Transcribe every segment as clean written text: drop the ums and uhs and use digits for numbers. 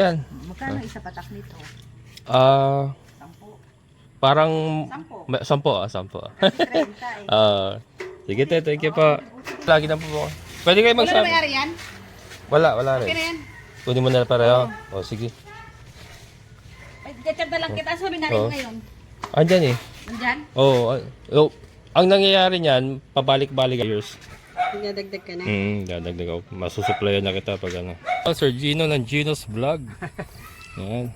Yan. Magkano isa patak nito? Ah, 10. parang 10. 10. Kasi 30 eh. Sige te, thank you po. Lagi na po po. Pwede kayo Wala na magsabi. may-ari yan? Wala Okay na rin. yan. Kunin mo na pareho. O, sige. Ay, chat na lang kita. Sabi natin Oo. ngayon. Andyan eh. Nandyan? Oo. Ang nangyayari niyan, pabalik-balik years. Pinadagdag ka na. Dadagdag ako. Masusupplyan na kita pag ano. Sir Gino ng Gino's Vlog. Yan.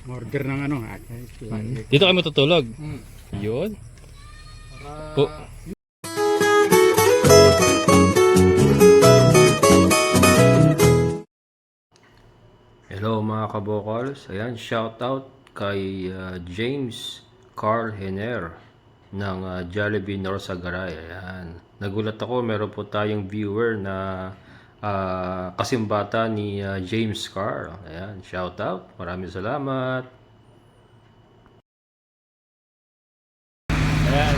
Order ng ano. Dito kami tutulog. Yun. Po. Hello mga kabokals. Ayan, shout out kay James Carl Henner ng Jollibee Norsagaray. Ayan. Nagulat ako, meron po tayong viewer na kasimbata ni James Carl. Ayan, shout out. Maraming salamat. Ayan.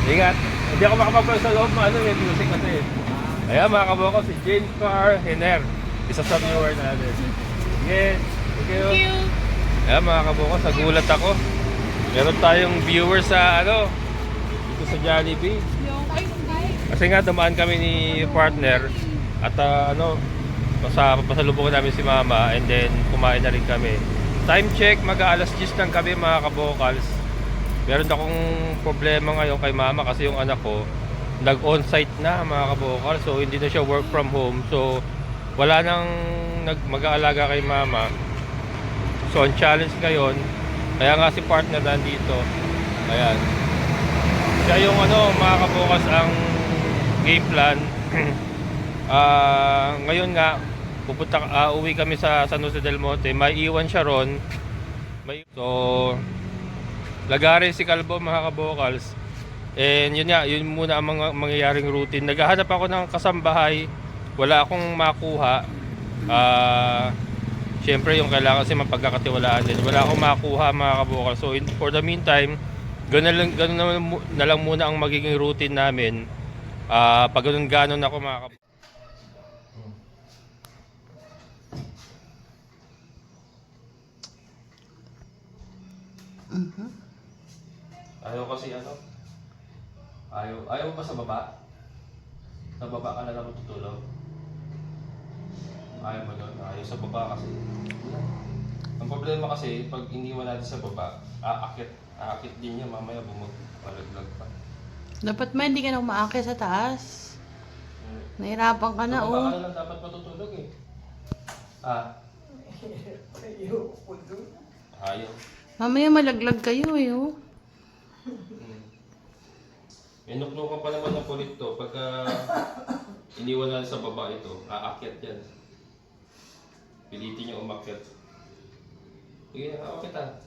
Ingat. Hindi ako makapagpala sa loob, ano may music kasi. Ayan mga kabokals, si James Carl Henner. Isa sa viewer natin. Yes, thank you. Thank you. Ayan mga kabukos, nagulat ako. Meron tayong viewer sa ano, dito sa Jollibee. Kasi nga dumaan kami ni partner at pasalubungan namin si mama and then kumain na rin kami. Time check, mag-aalas 10 ng kami mga kabukals. Meron akong problema ngayon kay mama kasi yung anak ko nag-on-site na mga kabukals. So hindi na siya work from home. So wala nang mag-aalaga kay mama. So ang challenge ngayon, kaya nga si partner nandito. Ayan. Kaya yung mga kabukas ang game plan. Ngayon nga uwi kami sa San Jose del Monte. May iwan siya ron. So lagari si Kalbo mga kabukals. And yun muna ang mga mangyayaring routine. Naghahanap ako ng kasambahay. Wala akong makuha. Siyempre yung kailangan kasi mapagkakatiwalaan din. Wala akong makuha mga kabukal. So for the meantime, ganun na lang muna ang magiging routine namin. Pag ganun ako mga kabukal. Ayaw kasi ayaw ba sa baba? Sa baba ka na lang tutulog? Ayaw mo doon? Ayaw sa baba kasi. Ang problema kasi, pag iniwan natin sa baba, aakit din niya, mamaya bumagpalaglag pa. Dapat hindi ka na umaakit sa taas. Nahirapan ka na, Sa baba ka na lang dapat matutulog eh. Ayaw. Mamaya malaglag kayo eh, oh. Inuknukan pa naman ng kulit to, pagka iniwan natin sa baba ito, aakyat yan. Pilitin niyo umakyat. Sige, aakyat ah.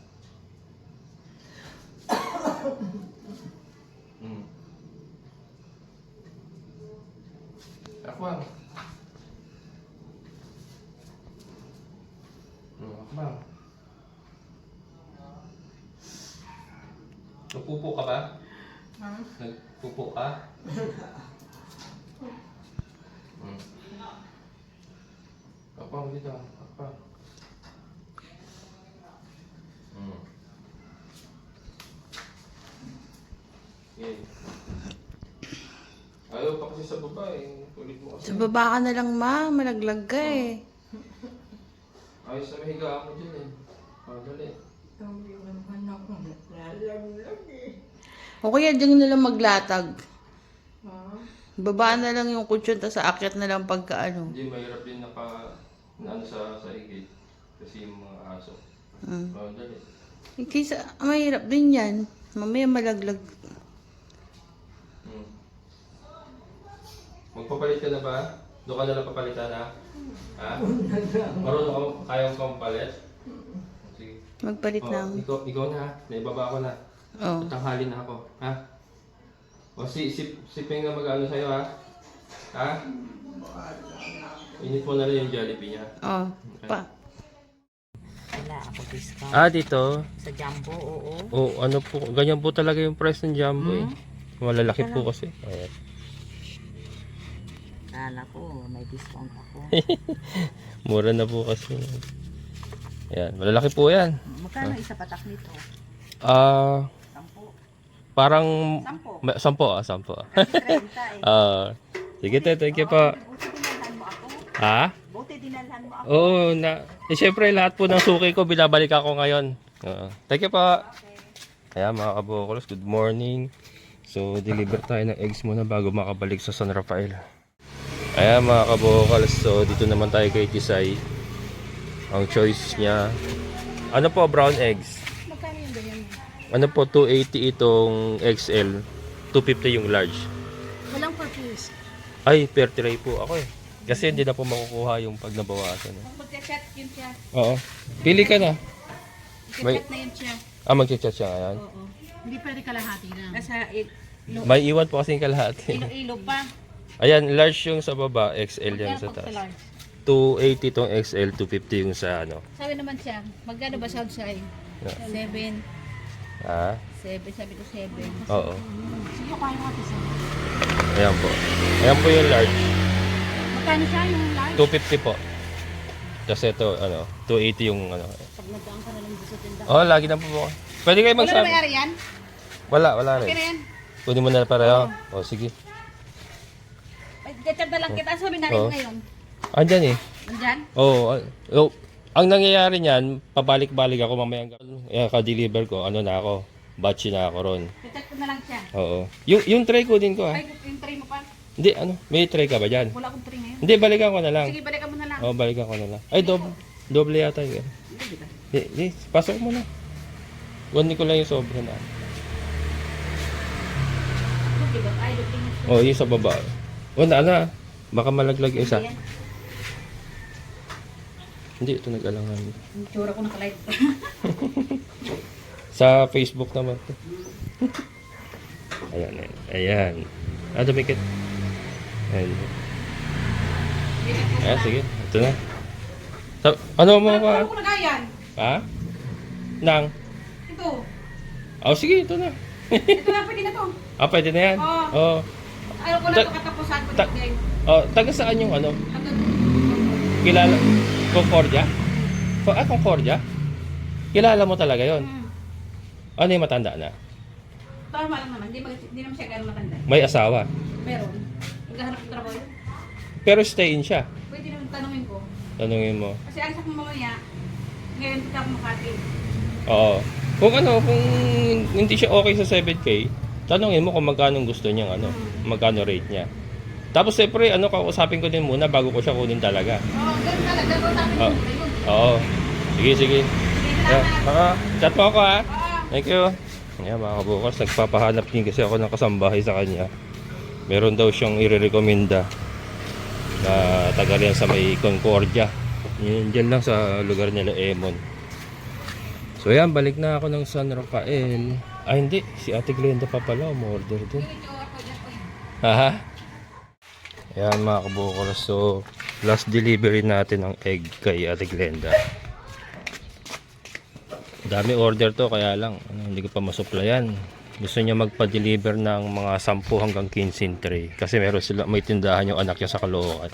Akbang. Akbang. Nagpupo ka ba? Nagpupo ka? Akbang dito. Akbang. Okay. Ayaw pa kasi sa baba eh. Kulit mo kasi. Sa baba ka na lang, ma. Malaglag ka eh. Ayos na mahiga mo dyan eh. Dali. O kaya dyan na lang maglatag. Baba na lang yung kutsyon, tas aakyat na lang pagka ano. Hindi, mahirap din sa higit. Kasi yung mga aso. Dali. Kaysa mahirap din yan. Mamaya malaglag. Magpapalit ka na ba? Doon ka na lang papalitan ha? Ha? Marunong ka, kaya mo pampalit? Sige. Magpalit lang. Ikaw na ha? Naibaba ko na. Oh. Tanghali na ako. Ha? O si Peng na mag-ano sa'yo ha? Ha? Init mo na rin yung Jollibee niya. Oh. Pa. Wala ako discount. Dito? Sa Jumbo, oo. Ano po, ganyan po talaga yung price ng Jumbo eh. Malalaki po kasi. Ayan. Kala ko, may discount ako. Mura na po kasi. Ayan, malalaki po yan. Magkano isa patak nito? Ah, 10. parang 10. 10 ah. Kasi 30 eh. Sige te, thank you po. Buti dinalhan mo ako. Ha? Buti dinalhan mo ako. Oo, syempre lahat po ng suki ko binabalik ako ngayon. Thank you po. Ayan mga kabukols, good morning. So, deliver tayo ng eggs muna bago makabalik sa San Rafael. Ayan mga kabukols, so dito naman tayo kay Tisay. Ang choice niya, ano po, brown eggs. Magkano yung ganyan? Ano po, 280 itong XL, 250 yung large. Walang per piece. Ay, per tray po ako eh. Kasi hindi na po makukuha yung pag nabawasan. Kung magka-chat yun siya. Oo. Pili ka na. Magka-chat na yun siya. Mag-chat siya ngayon. Oo. Hindi pwede kalahati na. Nasa May iwan po kasing kalahati. ilo pa. Ayan, large yung sa baba, XL yan sa taas. 280 tong XL, 250 yung sa ano. Sabi naman siya, magkano ba sound siya? 7. Ah, 7, sabi ko 7. oo. Sige, kaya ko ito siya. Ayan po. Ayan po yung large. Magkano siya yung large? 250 po. Kasi ito, ano, 280 yung ano. Pag nagdaan ka na lang sa tinda. Oh, lagi na po. Pwede kayo Wala na magsabi. may-ari yan? Wala Okay na rin. yan. Kunin mo na pareho. Oh, sige. Ay, gachat na lang kita. Sabi na rin Oo. ngayon. Andyan eh. Nandyan? Oh, ang nangyayari niyan, pabalik-balik ako mamayang ka-deliver ko, ano na ako, batch na ako ron. Gachat ko na lang siya. Oo. Yung tray ko din ko ah. Ay, yung tray mo pa. Hindi, ano, may tray ka ba dyan? Wala akong tray ngayon. Hindi, balikan ko na lang. Sige, balikan mo na lang. Oo, balikan ko na lang. Ay, doble yata yun. Hindi, di ba? Di, pasok mo na. Kunin ko lang yung sobra na. Di ba? Ay, looking mo. Oh, yung sa baba. O, na. Baka malaglag yung isa. Yan. Hindi, ito nag-alangan. Yung tsura ko nakalive. Sa Facebook naman to. Ayan, ayan. Dumikit. Ayan. Sige. Ito na. Ano mo Ano ka? ko nagayan? Ha? Nang? Ito. Oh, sige, ito na. Ito na, pwede na to. Pwede na yan? Oo. Oh. Ayaw ko na ito katapusan ko Ta- na ngayon. Oh, taga saan yung ano? Hanggang Kilala? Concordia? Concordia? Kilala mo talaga yon. Ano yung matanda na? Tama lang naman. Hindi naman siya gano'ng matanda. May asawa. Meron. Naghahanap ng trabaho yun. Pero stay in siya. Pwede naman tanongin ko. Tanungin mo. Kasi alis ako mamaya. Ngayon kita ako Makati. Oo. Kung hindi siya okay sa 7K, tanungin mo kung magkano gusto niya, magkano rate niya. Tapos siyempre, kausapin ko din muna bago ko siya kunin talaga. Oo, ganun talaga. Ganun sabi Oo. mo. Ayun. Oo. Sige. Sige, salamat. Chat mo ako ha. Oo. Thank you. Ayan mga kabukas, nagpapahanap din kasi ako ng kasambahay sa kanya. Meron daw siyang irerekomenda na tagalian sa may Concordia. Diyan lang sa lugar nila Emon. So yan, balik na ako ng San Rafael. Hindi, si Ate Glenda pa pala, umorder din. Haha. Ayan mga kabukas, so last delivery natin ng egg kay Ate Glenda. Dami order to, kaya lang hindi ko pa masuplayan. Gusto niya magpa-deliver ng mga 10 hanggang 15 tray kasi may tindahan yung anak niya sa Caloocan.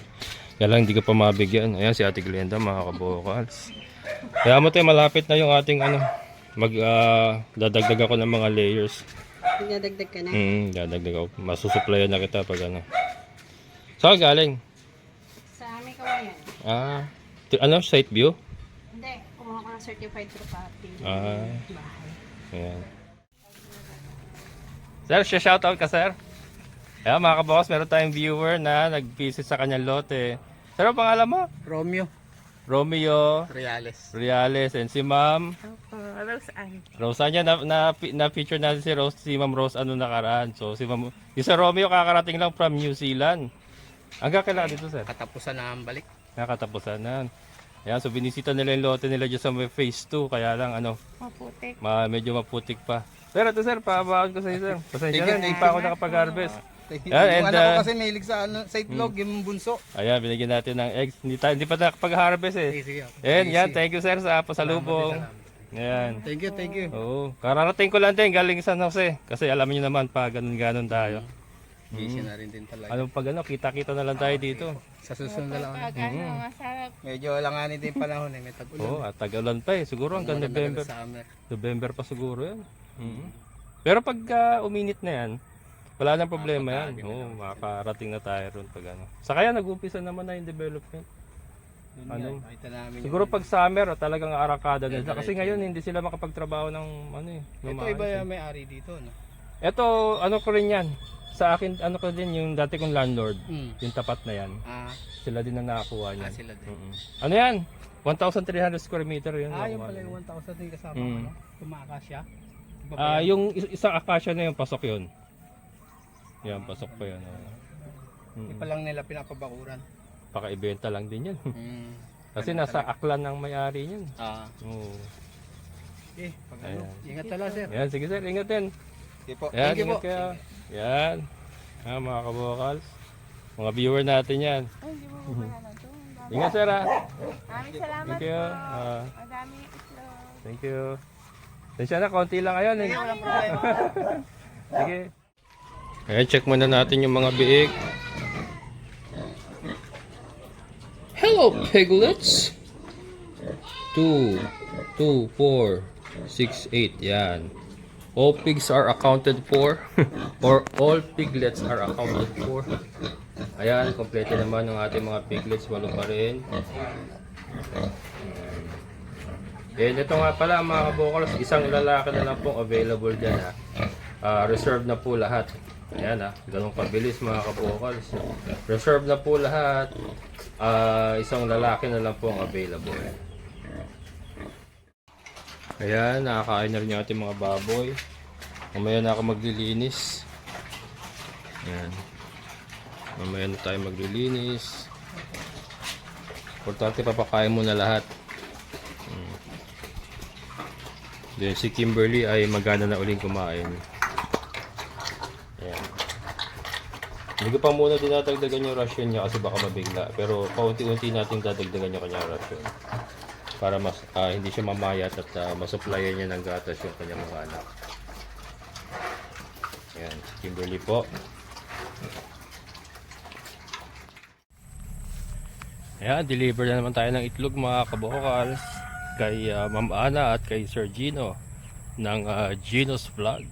Kaya lang hindi ko pa mabigyan. Ayan si Ate Glenda mga kabukals. Kaya mo tayo, malapit na yung ating dadagdag ako ng mga layers. Dadagdag ka na? Dadagdag ako. Masusuplayan na kita pag Saan ka galing? Sa aming kawayan. Site view? Hindi. Kumuha ko ng certified property. Ayan. Bahay. Sir, shoutout ka sir. Ayan mga kabukas, meron tayong viewer na nag-visit sa kanyang lote. Sir, ang pangalan mo? Romeo Reales, and si Ma'am Roseanne. Na-feature natin si Ma'am Rose nakaraan. So si Sir Romeo kakarating lang from New Zealand. Hanggang kailan dito sir? Katapusan na ang balik. Nakatapusan na. Ayan, so binisita nila yung lote nila dyan sa may phase 2. Kaya lang Maputik. medyo maputik pa. Pero ito sir, paabawaan ko sa iyo sir. Pasensya na, hindi pa ako nakapag-harvest. Yung anak ko kasi mahilig sa sa itlog, yung bunso. Ayan, binigyan natin ng eggs. Hindi pa nakapag-harvest eh. Sige. Yan, thank you sir sa pasalubong. Ayan. Thank you. Oo, kararating ko lang din galing San Jose. Kasi alam niyo naman pa ganun-ganon tayo. Busy na rin din talaga. Ano pag ano, kita-kita na lang tayo dito. Sa susunod na lang. Masarap. Medyo langanin din panahon eh. May tag-ulan. Oo, at tag-ulan pa eh. Siguro hanggang Umulan talaga November. sa summer. November pa siguro yan. Pero pag uminit na yan, wala nang problema yan. Oo, makakarating na tayo ron pag ano. Sa kaya nag-umpisa naman na yung development. Yun Ano? nga, nakita namin Siguro yung- pag summer, talagang arangkada na sila. Kasi ngayon hindi sila makapagtrabaho ng ano eh. ng Ito maayos iba eh. yung may-ari dito, no? Ito, ano ko rin yan. Sa akin, ano ko din, yung dati kong landlord, yung tapat na yan. Sila din ang nakakuha niyan. Sila din. Ano yan? 1,300 square meter yun. Yung pala yung 1,000 din kasama ko, no? Tumakas siya. Yung isang akasya na yung pasok yun. Yan, pasok pa yun. Hindi pa lang nila pinapabakuran. Paka-ibenta lang din yan. Kasi nasa aklan ng may-ari niyan. Oo. Pag ano, ingat talaga sir. Yan, sige sir, ingat din. Sige po. Yan, Thank you po. ingat kayo. Yan. Mga kabokals. Mga viewer natin yan. Hindi mo ba yan ito? Ingat sir ha. Maraming salamat Thank you. Madami itlog. Thank you. Tensya na, konti lang ngayon. Eh. Walang problema. Sige. Ayan, check muna natin yung mga biik. Hello, piglets! 2, 2, 4, 6, 8. Yan. All pigs are accounted for. Or all piglets are accounted for. Ayan, kompleto naman ang ating mga piglets. Walo pa rin. And ito nga pala mga kabokals, isang lalaki na lang pong available dyan ha. Reserve na po lahat. Ayan ha, ganun kabilis mga kabokals. Reserve na po lahat. Isang lalaki na lang po ang available. Ayan, nakakain na rin yung ating mga baboy. Mamaya na ako maglilinis. Ayan. Mamaya na tayo maglilinis. Importante papakain mo na lahat. Then si Kimberly ay magana na uling kumain. Ayan. Hindi ko pa muna dinadagdagan yung ration niya kasi baka mabigla. Pero paunti-unti natin dadagdagan yung kanyang ration. Para mas hindi siya mamayat at masupplyan niya ng gatas yung kanyang mga anak. Ayan, si Kimberly po. Ayan, deliver na naman tayo ng itlog mga kabokals. Kay Ma'am Ana at kay Sir Gino ng Gino's Vlog.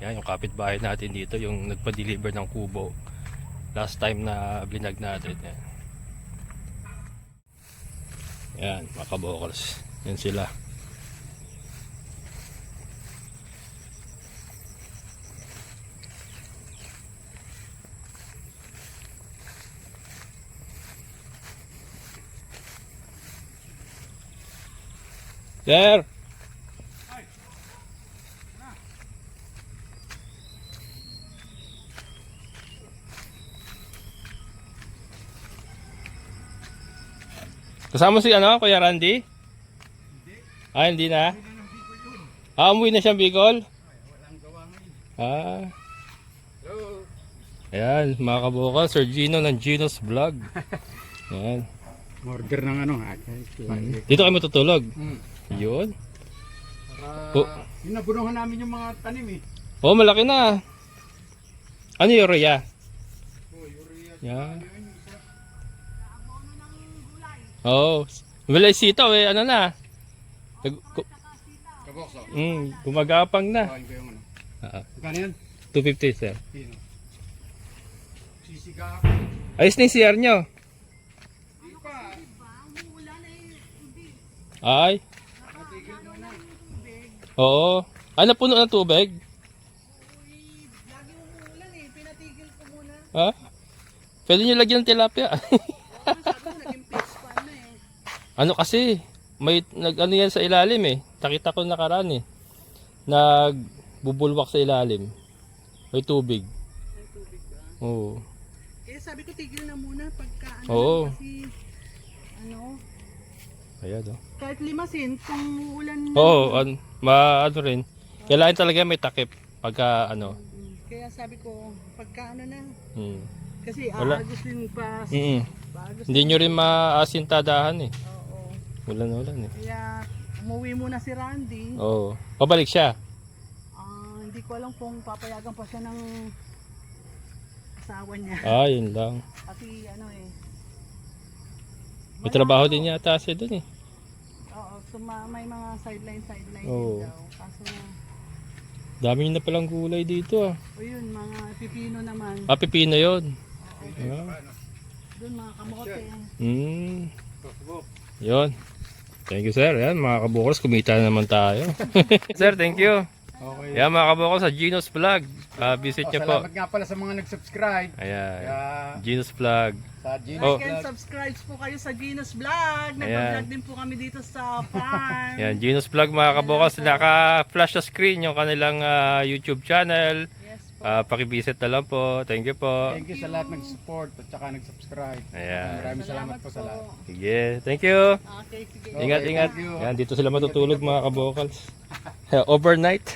Yan yung kapitbahay natin dito, yung nagpa-deliver ng kubo last time na blinag natin. Yan, mga kabokals. Yan sila. Sir! Kasama si ano, Kuya Randy? Hindi na? Umuwi na siyang Bicol? Ayan, mga kabukal, Sir Gino ng Gino's Vlog. Ayan. Order ng ano. Dito kayo matutulog? Yun. Nabunuhan namin yung mga tanim eh. Oh, malaki na. Ano yung urea? Yan. Oh, wala sitaw eh, ano na? Kabokso. Gumagapang na. Kain ko yung ano. Magkano yan? 250 sir. Pino. Sisiga. Ayos na yung CR nyo. Ay. Oo. Ano puno ng tubig? Lagi umuulan eh. Pinatigil ko muna. Ha? Pwede nyo lagyan ng tilapia. Sabi ko naging pitch pa na eh. Ano kasi, may nag-ano yan sa ilalim eh. Nakita ko nakaraan eh. Nagbubulwak sa ilalim. May tubig. May tubig ba? Oo. Eh sabi ko tigil na muna pagka ano. Oo. Kasi ano. Ayan oh. Kahit limasin kung uulan. Oo, ano rin. Kailangan talaga may takip pagka ano. Kaya sabi ko pagka ano na. Kasi Wala. aagos din pa. Baagos. Hindi nyo rin maasintadahan eh. Oo. Ulan eh. Kaya umuwi muna si Randy. Oo. Pabalik siya. Hindi ko alam kung papayagan pa siya ng asawa niya. Yun lang. Kasi ano eh. May trabaho din yata siya dun eh. Oo, may mga sideline Oo. din daw. Kaso, Dami na palang gulay dito ah. o yun, mga pipino naman. Pipino yun. Doon mga kamote. Yun. Thank you sir. Yan mga kabukals, kumita na naman tayo. Sir, thank you. Okay. Yan mga kabukals sa Gino's Vlog. Visit nyo po. Salamat nga pala sa mga nag-subscribe. Ayan. Kaya, Gino's Vlog. sa Gino Oh. Like and subscribe po kayo sa Gino's Vlog. Ayan. Nag-vlog din po kami dito sa farm. Yan, Gino's Vlog mga kabukals. Naka-flash sa screen yung kanilang YouTube channel. Yes po. Pakivisit na lang po. Thank you po. Thank you sa lahat nag-support at saka nag-subscribe. Ayan. Maraming salamat po sa lahat. Sige. Thank you. Okay, sige. Ingat, Okay, ingat. thank you. Yan, dito sila matutulog mga kabukals. Overnight.